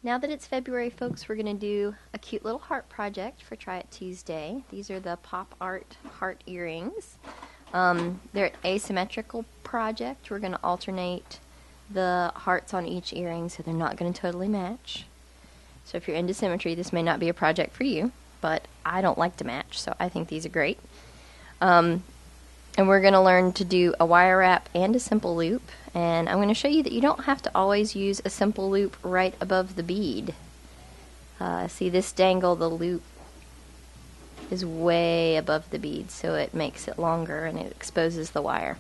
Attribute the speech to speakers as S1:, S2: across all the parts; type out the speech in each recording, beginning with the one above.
S1: Now that it's February, folks, we're going to do a cute little heart project for Try It Tuesday. These are the Pop Art heart earrings. They're an asymmetrical project. We're going to alternate the hearts on each earring so they're not going to totally match. So if you're into symmetry, this may not be a project for you, but I don't like to match, so I think these are great. And we're going to learn to do a wire wrap and a simple loop. And I'm going to show you that you don't have to always use a simple loop right above the bead. See this dangle, the loop is way above the bead, so it makes it longer and it exposes the wire.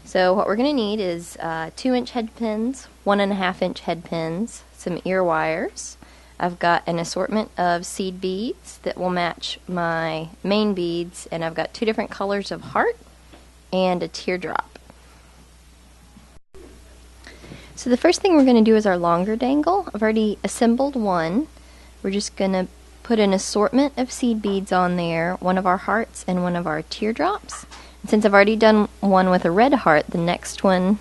S1: So what we're going to need is 2-inch head pins, 1.5-inch head pins, some ear wires. I've got an assortment of seed beads that will match my main beads, and I've got 2 different colors of heart and a teardrop. So the first thing we're going to do is our longer dangle. I've already assembled one. We're just going to put an assortment of seed beads on there, one of our hearts and one of our teardrops. And since I've already done one with a red heart, the next one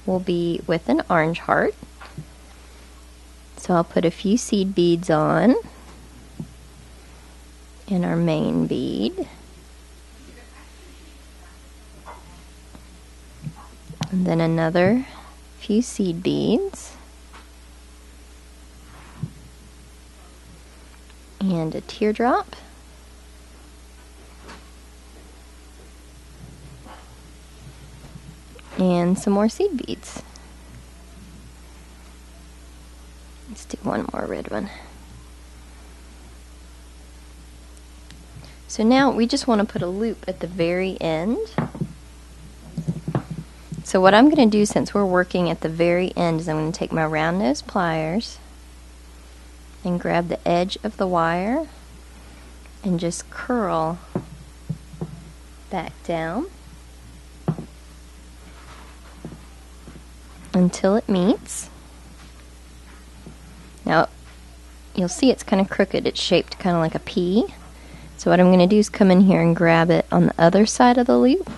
S1: will be with an orange heart. So I'll put a few seed beads on and our main bead. And then another few seed beads. And a teardrop. And some more seed beads. Let's do one more red one. So now we just want to put a loop at the very end. So what I'm going to do, since we're working at the very end, is I'm going to take my round nose pliers and grab the edge of the wire and just curl back down until it meets. Now, you'll see it's kind of crooked. It's shaped kind of like a P. So what I'm going to do is come in here and grab it on the other side of the loop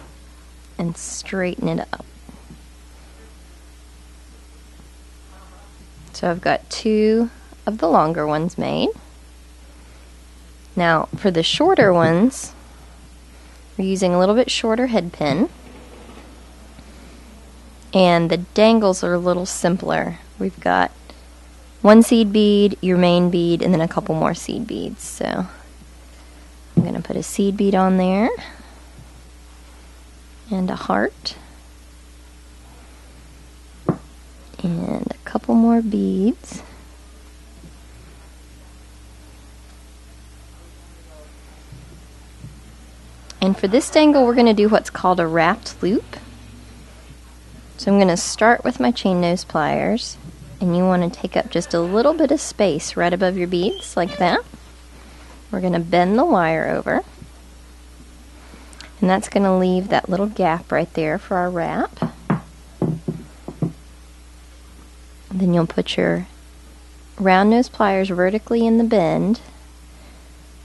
S1: and straighten it up. So I've got 2 of the longer ones made. Now, for the shorter ones, we're using a little bit shorter head pin. And the dangles are a little simpler. We've got 1 seed bead, your main bead, and then a couple more seed beads. So I'm going to put a seed bead on there and a heart and a couple more beads. And for this dangle, we're going to do what's called a wrapped loop. So I'm going to start with my chain nose pliers, and you want to take up just a little bit of space right above your beads, like that. We're going to bend the wire over, and that's going to leave that little gap right there for our wrap. Then you'll put your round nose pliers vertically in the bend,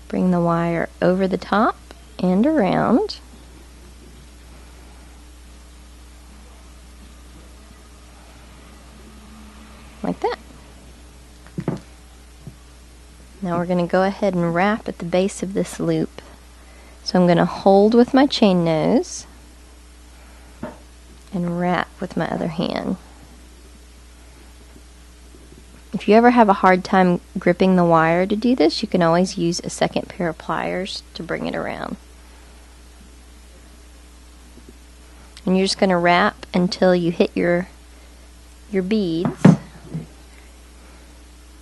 S1: bring the wire over the top and around. Like that. Now we're going to go ahead and wrap at the base of this loop. So I'm going to hold with my chain nose and wrap with my other hand. If you ever have a hard time gripping the wire to do this, you can always use a second pair of pliers to bring it around. And you're just going to wrap until you hit your beads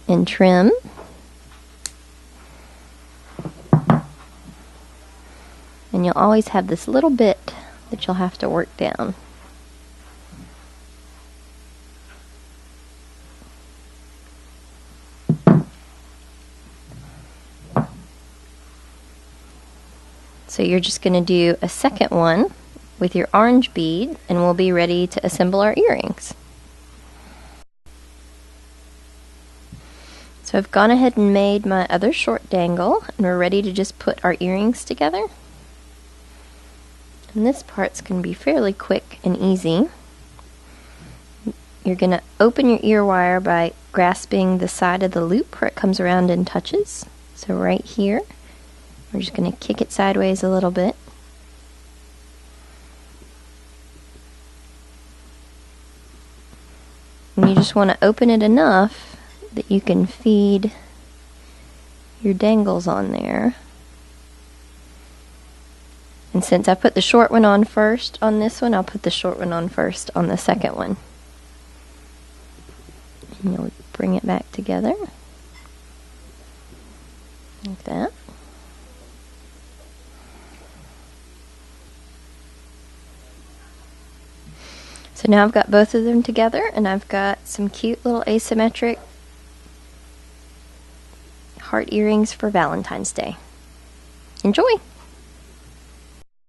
S1: and trim. And you'll always have this little bit that you'll have to work down. So you're just going to do a second one with your orange bead, and we'll be ready to assemble our earrings. So I've gone ahead and made my other short dangle, and we're ready to just put our earrings together. And this part's going to be fairly quick and easy. you're going to open your ear wire by grasping the side of the loop where it comes around and touches. So right here, we're just going to kick it sideways a little bit. And you just want to open it enough that you can feed your dangles on there. And since I put the short one on first on this one, I'll put the short one on first on the second one. And you'll bring it back together like that. So now I've got both of them together, and I've got some cute little asymmetric heart earrings for Valentine's Day. Enjoy!